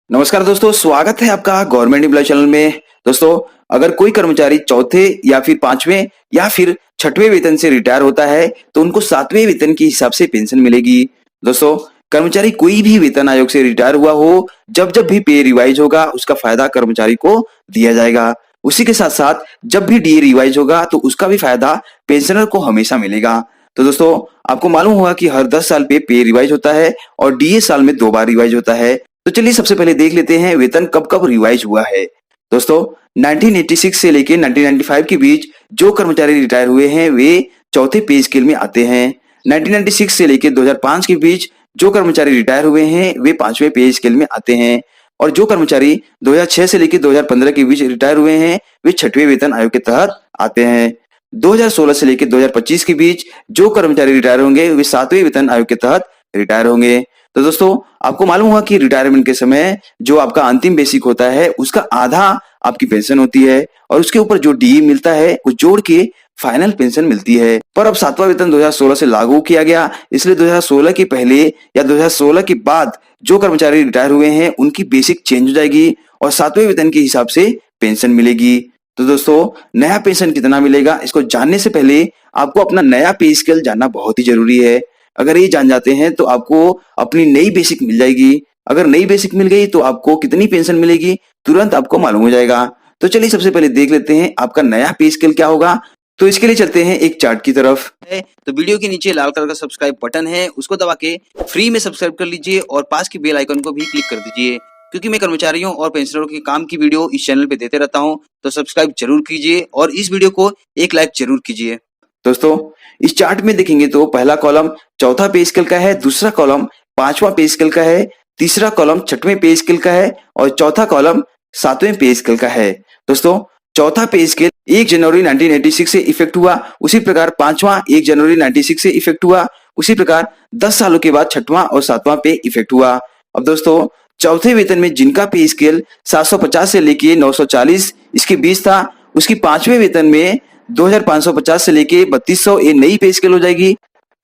नमस्कार दोस्तों, स्वागत है आपका गवर्नमेंट एम्प्लॉय चैनल में। दोस्तों, अगर कोई कर्मचारी चौथे या फिर पांचवें या फिर छठवें वेतन से रिटायर होता है तो उनको सातवें वेतन के हिसाब से पेंशन मिलेगी। दोस्तों, कर्मचारी कोई भी वेतन आयोग से रिटायर हुआ हो, जब जब भी पे रिवाइज होगा उसका फायदा कर्मचारी को दिया जाएगा। उसी के साथ साथ जब भी डीए रिवाइज होगा तो उसका भी फायदा पेंशनर को हमेशा मिलेगा। तो दोस्तों, आपको मालूम होगा कि हर 10 साल पे रिवाइज होता है और डीए साल में 2 बार रिवाइज होता है। तो चलिए सबसे पहले देख लेते हैं वेतन कब कब रिवाइज हुआ है। दोस्तों, 1986 से लेके 1995 के बीच जो कर्मचारी रिटायर हुए हैं वे चौथे पे स्केल में आते हैं। 1996 से लेके 2005 के बीच जो कर्मचारी रिटायर हुए हैं वे पांचवें पे स्केल में आते हैं और जो कर्मचारी 2006 से लेके 2015 के बीच रिटायर हुए हैं वे छठवें वेतन आयोग के तहत आते हैं। 2016 से लेके 2025 के बीच जो कर्मचारी रिटायर होंगे वे सातवें वेतन आयोग के तहत रिटायर होंगे। तो दोस्तों, आपको मालूम होगा कि रिटायरमेंट के समय जो आपका अंतिम बेसिक होता है उसका आधा आपकी पेंशन होती है और उसके ऊपर जो डीए मिलता है वो जोड़ के फाइनल पेंशन मिलती है। पर अब सातवां वेतन 2016 से लागू किया गया, इसलिए 2016 के पहले या 2016 के बाद जो कर्मचारी रिटायर हुए हैं उनकी बेसिक चेंज हो जाएगी और सातवें वेतन के हिसाब से पेंशन मिलेगी। तो दोस्तों, नया पेंशन कितना मिलेगा इसको जानने से पहले आपको अपना नया पे स्केल जानना बहुत ही जरूरी है। अगर ये जान जाते हैं तो आपको अपनी नई बेसिक मिल जाएगी। अगर नई बेसिक मिल गई तो आपको कितनी पेंशन मिलेगी तुरंत आपको मालूम हो जाएगा। तो चलिए सबसे पहले देख लेते हैं आपका नया पे स्केल क्या होगा। तो इसके लिए चलते हैं एक चार्ट की तरफ। तो वीडियो के नीचे लाल कलर का सब्सक्राइब बटन है, उसको दबा के फ्री में सब्सक्राइब कर लीजिए और पास की बेल आइकन को भी क्लिक कर दीजिए, क्योंकि मैं कर्मचारियों और पेंशनरों के काम की वीडियो इस चैनल पे देते रहता हूँ। तो सब्सक्राइब जरूर कीजिए और इस वीडियो को एक लाइक जरूर कीजिए। दोस्तों, इस चार्ट में देखेंगे तो पहला कॉलम चौथा पे स्केल का है, दूसरा कॉलम पांचवा पे स्केल का है, तीसरा कॉलम छठवें पे स्केल का है और चौथा कॉलम सातवें पे स्केल का है। दोस्तों, चौथा पे स्केल 1 जनवरी 1986 से इफेक्ट हुआ, उसी प्रकार पांचवा 1 जनवरी 96 से इफेक्ट हुआ, उसी प्रकार 10 सालों के बाद छठवां और सातवां पे इफेक्ट हुआ। अब दोस्तों, चौथे वेतन में जिनका पे स्केल 750 से लेके 940 इसके बीच था, उसकी पांचवें वेतन में 2550 से लेके 3200 ये नई पे स्केल हो जाएगी।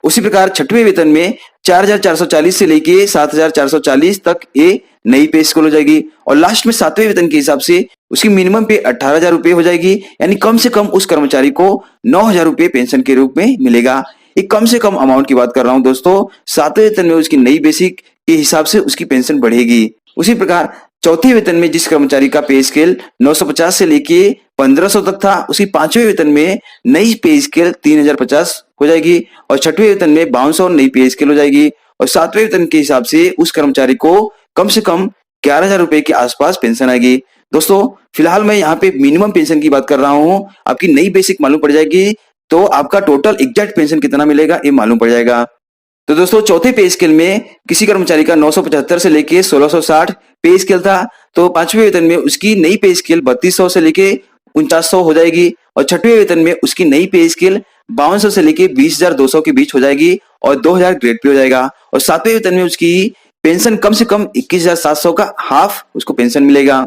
उसी प्रकार छठवें वेतन में 4440 से लेके 7440 तक ये नई पे स्केल हो जाएगी और लास्ट में सातवें वेतन के हिसाब से उसकी मिनिमम पे 18,000 रुपए हो जाएगी, यानी कम से कम उस कर्मचारी को 9,000 रुपए पेंशन के रूप में मिलेगा। एक कम से कम अमाउंट की बात कर रहा हूं दोस्तों। सातवें वेतन में उसकी नई बेसिक के हिसाब से उसकी पेंशन बढ़ेगी। उसी प्रकार चौथे वेतन में जिस कर्मचारी का पे स्केल 950 से लेके 1500 तक था, उसकी पांचवें वेतन में नई पे स्केल 3050 हो जाएगी और छठवें वेतन में 5200 नई पे स्केल हो जाएगी और सातवें वेतन के हिसाब से उस कर्मचारी को कम से कम 11,000 रुपए के आसपास पेंशन आएगी। दोस्तों, फिलहाल मैं यहाँ पे मिनिमम पेंशन की बात कर रहा हूँ। आपकी नई बेसिक मालूम पड़ जाएगी तो आपका टोटल एग्जैक्ट पेंशन कितना मिलेगा ये मालूम पड़ जाएगा। तो दोस्तों, चौथे पे स्केल में किसी कर्मचारी का 975 से लेके 1660 पे स्केल था, तो पांचवें वेतन में उसकी नई पे स्केल 3200 से लेके 4900 हो जाएगी और छठवें वेतन में उसकी नई पे स्केल 5200 से लेके 20,200 के बीच हो जाएगी और 2000 ग्रेड पे हो जाएगा और सातवें वेतन में उसकी पेंशन कम से कम 21,700 का हाफ उसको पेंशन मिलेगा।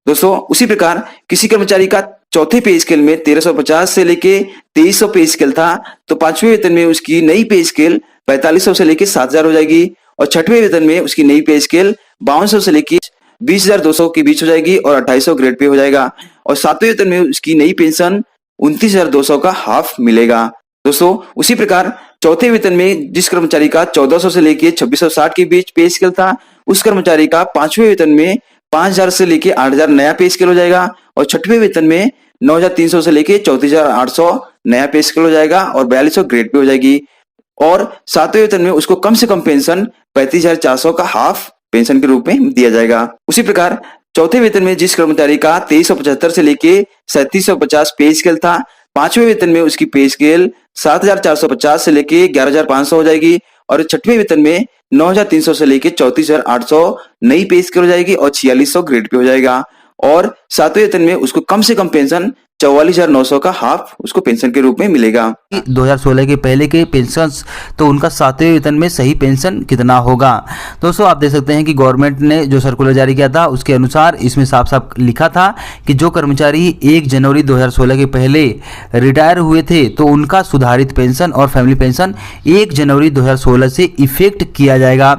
दोस्तों, उसी प्रकार किसी कर्मचारी का चौथे पे स्केल में 1350 से लेके 2300 पे स्केल था, तो पांचवें वेतन में उसकी नई पे स्केल 4500 से लेके 7000 हो जाएगी और छठवें वेतन में उसकी नई पे स्केल 5200 से लेके 20,200 के बीच हो जाएगी और 2800 ग्रेड पे हो जाएगा और सातवें वेतन में उसकी नई पेंशन 29,200 का हाफ मिलेगा। दोस्तों, उसी प्रकार चौथे वेतन में जिस कर्मचारी का 1400 से लेके 2660 के बीच पे स्केल था, उस कर्मचारी का पांचवें वेतन में 5000 से लेके 8000 नया पे स्केल हो जाएगा और छठवें वेतन में 9300 से लेके 34,800 नया पे स्केल हो जाएगा और 4200 ग्रेड पे हो जाएगी और सातवें वेतन में उसको कम से कम पेंशन 35,400 का हाफ पेंशन के रूप में दिया जाएगा। उसी प्रकार चौथे वेतन में जिस कर्मचारी का 2375 से लेके 3750 पे स्केल था, पांचवें वेतन में उसकी पे स्केल 7,450 से लेके 11,500 हो जाएगी और छठवें वेतन में 9,300 से लेके 34,800 नई पे स्केल हो जाएगी और 4600 ग्रेड पे हो जाएगा और सातवें वेतन में उसको कम से कम पेंशन 44,900 का हाफ उसको पेंशन के रूप में मिलेगा। 2016 के पहले के पेंशन, तो उनका सातवें वेतन में सही पेंशन कितना होगा। दोस्तों, आप देख सकते हैं कि गवर्नमेंट ने जो सर्कुलर जारी किया था उसके अनुसार इसमें साफ साफ लिखा था कि जो कर्मचारी 1 जनवरी 2016 के पहले रिटायर हुए थे तो उनका सुधारित पेंशन और फैमिली पेंशन 1 जनवरी 2016 से इफेक्ट किया जाएगा।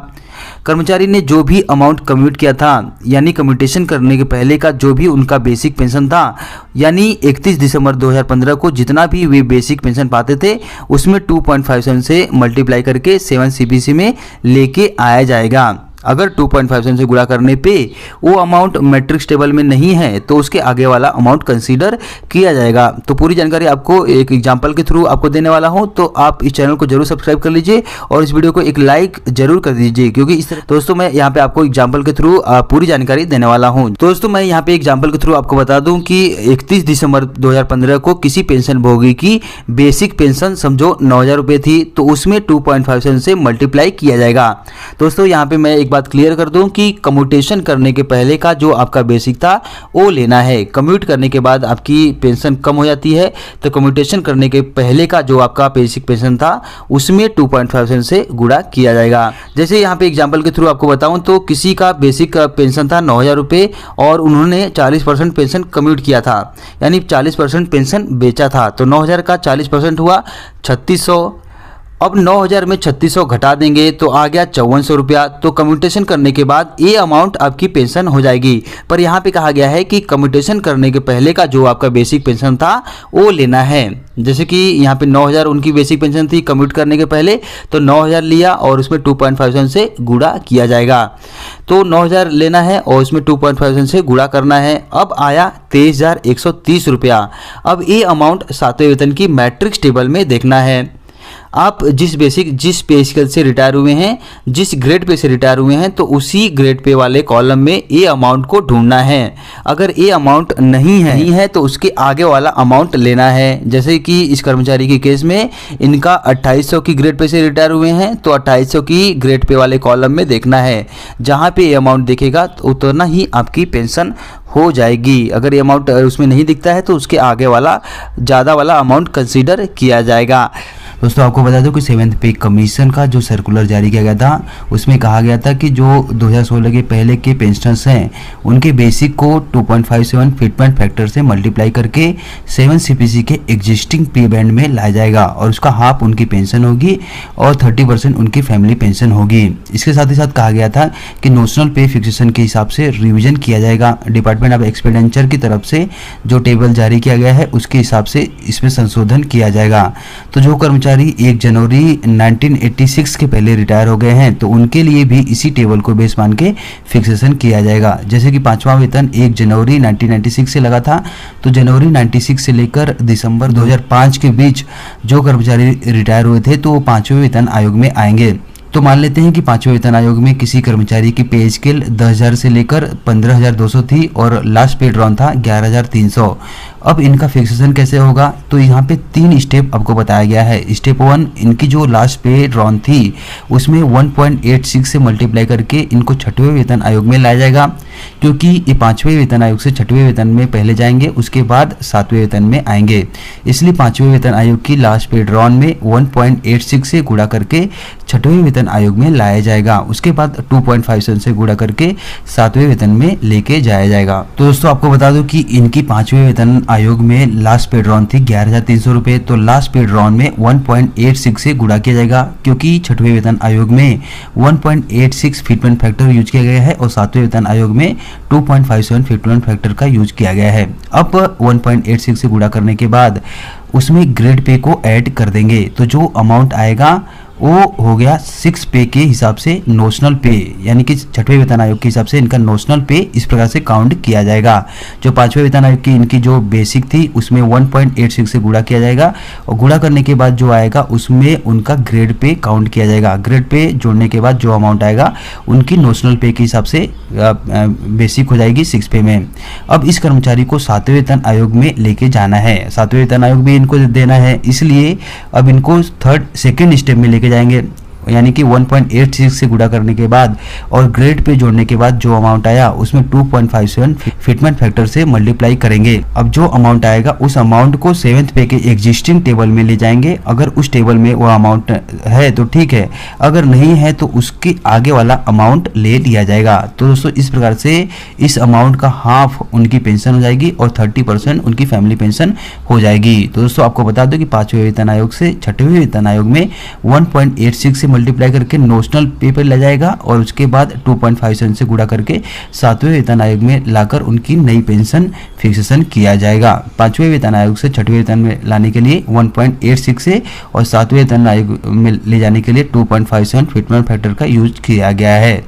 कर्मचारी ने जो भी अमाउंट कम्यूट किया था, यानी कम्यूटेशन करने के पहले का जो भी उनका बेसिक पेंशन था, यानी 31 दिसंबर 2015 को जितना भी वे बेसिक पेंशन पाते थे उसमें 2.57 से मल्टीप्लाई करके 7 CPC में लेके आया जाएगा। अगर 2.57 से गुणा करने पे वो अमाउंट मैट्रिक्स टेबल में नहीं है तो उसके आगे वाला अमाउंट कंसीडर किया जाएगा। तो पूरी जानकारी आपको एक एग्जांपल के थ्रू आपको देने वाला हूं, तो आप इस चैनल को जरूर सब्सक्राइब कर लीजिए और इस वीडियो को एक लाइक जरूर कर दीजिए, क्योंकि इस तरह दोस्तों मैं यहाँ पे आपको एग्जाम्पल के थ्रू पूरी जानकारी देने वाला हूँ। दोस्तों मैं यहाँ पे एग्जाम्पल के थ्रू आपको बता दूं कि 31 दिसंबर 2015 को किसी पेंशन भोगी की बेसिक पेंशन समझो 9,000 रुपये थी, तो उसमें 2.57 से मल्टीप्लाई किया जाएगा। दोस्तों यहाँ पे मैं बात क्लियर कर दूं कि कम्यूटेशन करने के पहले का जो आपका बेसिक था वो लेना है। कम्यूट करने के बाद आपकी पेंशन कम हो जाती है, तो कम्यूटेशन करने के पहले का जो आपका बेसिक पेंशन था उसमें 2.57 से गुणा किया जाएगा। जैसे यहाँ पे एग्जांपल के थ्रू आपको बताऊं तो किसी का बेसिक पेंशन था 9,000 रुपये और उन्होंने 40% पेंशन कम्यूट किया था, यानी 40% पेंशन बेचा था, तो 9,000 का 40% हुआ 3600। अब 9,000 में 3600 घटा देंगे तो आ गया 5400 रुपया। तो कम्यूटेशन करने के बाद ये अमाउंट आपकी पेंशन हो जाएगी। पर यहाँ पे कहा गया है कि कम्यूटेशन करने के पहले का जो आपका बेसिक पेंशन था वो लेना है। जैसे कि यहाँ पे 9,000 उनकी बेसिक पेंशन थी कम्यूट करने के पहले, तो 9,000 लिया और उसमें 2.57 से गुणा किया जाएगा। तो 9,000 लेना है और उसमें 2.57 से गुणा करना है। अब आया 23,130 रुपया। अब ये अमाउंट 7वें वेतन की मैट्रिक्स टेबल में देखना है। आप जिस पे स्केल से रिटायर हुए हैं, जिस ग्रेड पे से रिटायर हुए हैं, तो उसी ग्रेड पे वाले कॉलम में ए अमाउंट को ढूंढना है। अगर ए अमाउंट नहीं है तो उसके आगे वाला अमाउंट लेना है। जैसे कि इस कर्मचारी के केस में इनका 2800 की ग्रेड पे से रिटायर हुए हैं, तो 2800 की ग्रेड पे वाले कॉलम में देखना है। जहाँ पे ए अमाउंट दिखेगा तो उतना ही आपकी पेंशन हो जाएगी। अगर ये अमाउंट उसमें नहीं दिखता है तो उसके आगे वाला ज़्यादा वाला अमाउंट कंसीडर किया जाएगा। दोस्तों आपको बता दूं कि 7th पे कमीशन का जो सर्कुलर जारी किया गया था उसमें कहा गया था कि जो 2016 के पहले के पेंशनर्स हैं उनके बेसिक को 2.57 फिटमेंट फैक्टर से मल्टीप्लाई करके 7 CPC के एग्जिस्टिंग पे बैंड में लाया जाएगा और उसका हाफ उनकी पेंशन होगी और 30% उनकी फैमिली पेंशन होगी। इसके साथ ही साथ कहा गया था कि नोशनल पे फिक्सेशन के हिसाब से रिविजन किया जाएगा। डिपार्टमेंट ऑफ एक्सपेंडिचर की तरफ से जो टेबल जारी किया गया है उसके हिसाब से इसमें संशोधन किया जाएगा। तो जो कर्मचारी 1 जनवरी 1986 के पहले रिटायर हो गए हैं तो उनके लिए भी इसी टेबल को बेस मान के फिक्सेशन किया जाएगा। जैसे कि 5वां वेतन 1 जनवरी 1996 से लगा था, तो जनवरी 96 से लेकर दिसंबर 2005 के बीच जो कर्मचारी रिटायर हुए थे तो वो 5वें वेतन आयोग में आएंगे। तो मान लेते हैं कि 5वें वेतन आयोग में किसी कर्मचारी की पे स्केल 10,000 से लेकर 15,200 थी और लास्ट पे ड्रॉन था 11,300। अब इनका फिक्सेशन कैसे होगा, तो यहाँ पे 3 स्टेप आपको बताया गया है। स्टेप 1, इनकी जो लास्ट पे ड्रॉन थी उसमें 1.86 से मल्टीप्लाई करके इनको 6वें वेतन आयोग में लाया जाएगा, क्योंकि ये 5वें वेतन आयोग से 6वें वेतन में पहले जाएंगे उसके बाद 7वें वेतन में आएंगे। इसलिए 5वें वेतन आयोग की लास्ट पे ड्रॉन में 1.86 से गुणा करके 6वें वेतन आयोग में लाया जाएगा। उसके बाद 2.57 से गुणा करके 7वें वेतन में लेके जाया जाएगा। तो दोस्तों आपको बता दूं कि इनकी 5वें वेतन आयोग में लास्ट पे ड्रॉन थी 11,300 रुपये, तो लास्ट पे ड्रॉन में 1.86 से गुणा किया जाएगा, क्योंकि 6वें वेतन आयोग में 1.86 फिटमेंट फैक्टर यूज किया गया है और 7वें वेतन आयोग में 2.57 फिटमेंट फैक्टर का यूज किया गया है। अब 1.86 से गुणा करने के बाद उसमें ग्रेड पे को ऐड कर देंगे, तो जो अमाउंट आएगा वो हो गया 6 पे के हिसाब से नोशनल पे, यानी कि 6वें वेतन आयोग के हिसाब से इनका नोशनल पे इस प्रकार से काउंट किया जाएगा। जो 5वें वेतन आयोग की इनकी जो बेसिक थी उसमें 1.86 से गुणा किया जाएगा और गुणा करने के बाद जो आएगा उसमें उनका ग्रेड पे काउंट किया जाएगा। ग्रेड पे जोड़ने के बाद जो अमाउंट आएगा उनकी नोशनल पे के हिसाब से बेसिक हो जाएगी 6 पे में। अब इस कर्मचारी को 7वें वेतन आयोग में लेके जाना है, 7वें वेतन आयोग भी इनको देना है, इसलिए अब इनको सेकेंड स्टेप में लेके जाएंगे, यानी कि 1.86 से गुणा करने के बाद और ग्रेड पे जोड़ने के बाद जो अमाउंट आया उसमें 2.57 फिटमेंट फैक्टर से मल्टीप्लाई करेंगे। अब जो अमाउंट आएगा उस अमाउंट को 7th पे के एग्जिस्टिंग टेबल में ले जाएंगे। अगर उस टेबल में वो अमाउंट है तो ठीक है, अगर नहीं है तो उसके आगे वाला अमाउंट ले लिया जाएगा। तो दोस्तों इस प्रकार से इस अमाउंट का हाफ उनकी पेंशन हो जाएगी और 30% उनकी फैमिली पेंशन हो जाएगी। तो दोस्तों आपको बता दो कि 5वें वेतन आयोग से 6वें वेतन आयोग में 1.86 से मल्टीप्लाई करके नोशनल पे पर ले जाएगा और उसके बाद 2.57 से गुणा करके 7वें वेतन आयोग में लाकर उनकी नई पेंशन फिक्सेशन किया जाएगा। 5वें वेतन आयोग से 6वें वेतन में लाने के लिए 1.86 से और 7वें वेतन आयोग में ले जाने के लिए 2.57 फिटमेंट फैक्टर का यूज किया गया है।